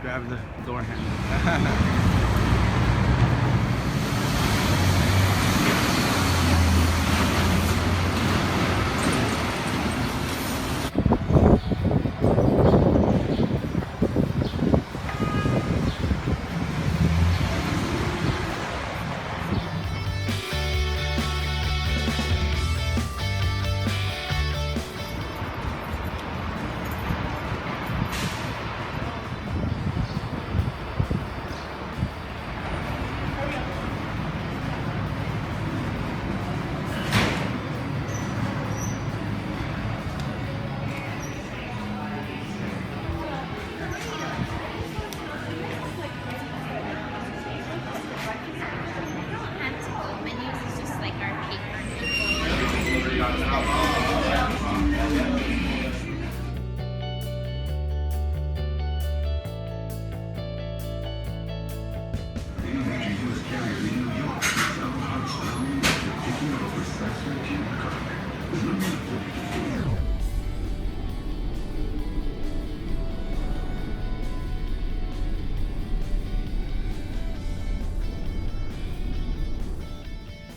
grab the door handle.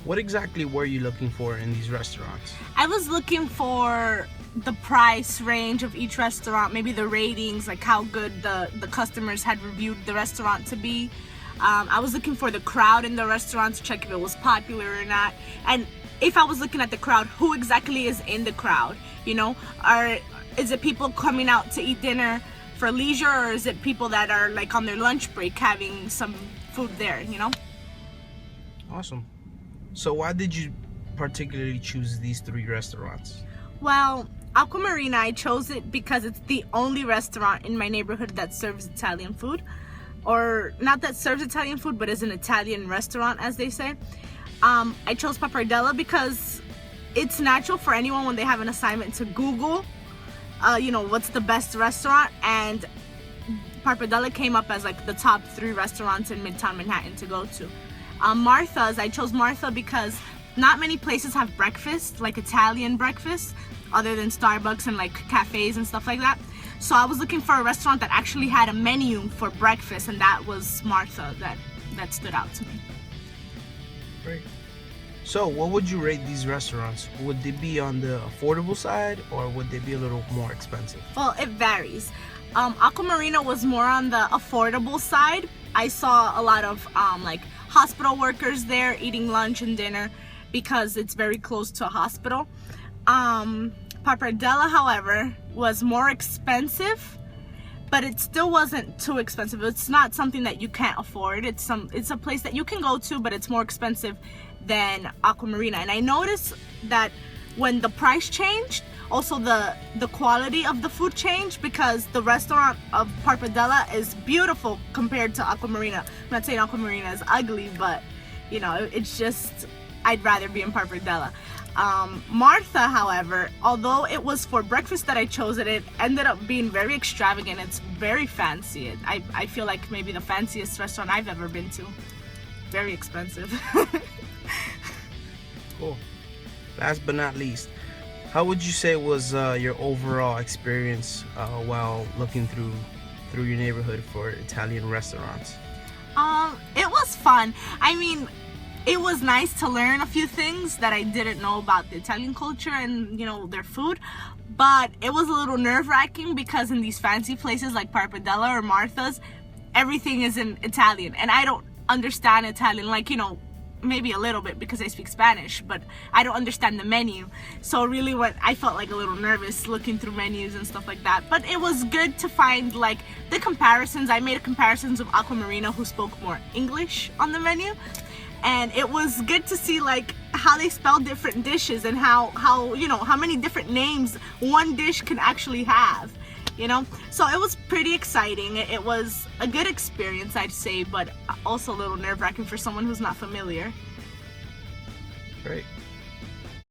What exactly were you looking for in these restaurants? I was looking for the price range of each restaurant, maybe the ratings, like how good the customers had reviewed the restaurant to be. I was looking for the crowd in the restaurant to check if it was popular or not. And if I was looking at the crowd, who exactly is in the crowd? You know, is it people coming out to eat dinner for leisure, or is it people that are like on their lunch break having some food there, you know? Awesome. So why did you particularly choose these 3 restaurants? Well, Aqua Marina, I chose it because it's the only restaurant in my neighborhood that serves Italian food. Or not that serves Italian food, but is an Italian restaurant, as they say. I chose Pappardella because it's natural for anyone when they have an assignment to Google, you know, what's the best restaurant, and Pappardella came up as like the top 3 restaurants in Midtown Manhattan to go to. Martha's, I chose Martha because not many places have breakfast, like Italian breakfast, other than Starbucks and like cafes and stuff like that. So I was looking for a restaurant that actually had a menu for breakfast, and that was Martha that stood out to me. Great. So what would you rate these restaurants? Would they be on the affordable side, or would they be a little more expensive? Well, it varies. Aqua Marina was more on the affordable side. I saw a lot of like hospital workers there eating lunch and dinner because it's very close to a hospital. Pappardella, however, was more expensive, but it still wasn't too expensive. It's not something that you can't afford. It's a place that you can go to, but it's more expensive than Aqua Marina. And I noticed that when the price changed, also the quality of the food changed, because the restaurant of Pappardella is beautiful compared to Aqua Marina. I'm not saying Aqua Marina is ugly, but you know, it's just, I'd rather be in Pappardella. Martha, however, although it was for breakfast that I chose it, it ended up being very extravagant. It's very fancy. I feel like maybe the fanciest restaurant I've ever been to. Very expensive. Cool. Last but not least, how would you say was your overall experience while looking through your neighborhood for Italian restaurants? It was fun. I mean, it was nice to learn a few things that I didn't know about the Italian culture and, you know, their food. But it was a little nerve-wracking because in these fancy places like Pappardella or Martha's, everything is in Italian. And I don't understand Italian, like, you know, maybe a little bit because I speak Spanish, but I don't understand the menu. So really I felt like a little nervous looking through menus and stuff like that. But it was good to find like the comparisons. I made comparisons of Aqua Marina, who spoke more English on the menu. And it was good to see like how they spell different dishes and how you know, how many different names one dish can actually have, you know. So it was pretty exciting. It was a good experience, I'd say, but also a little nerve-wracking for someone who's not familiar. Great.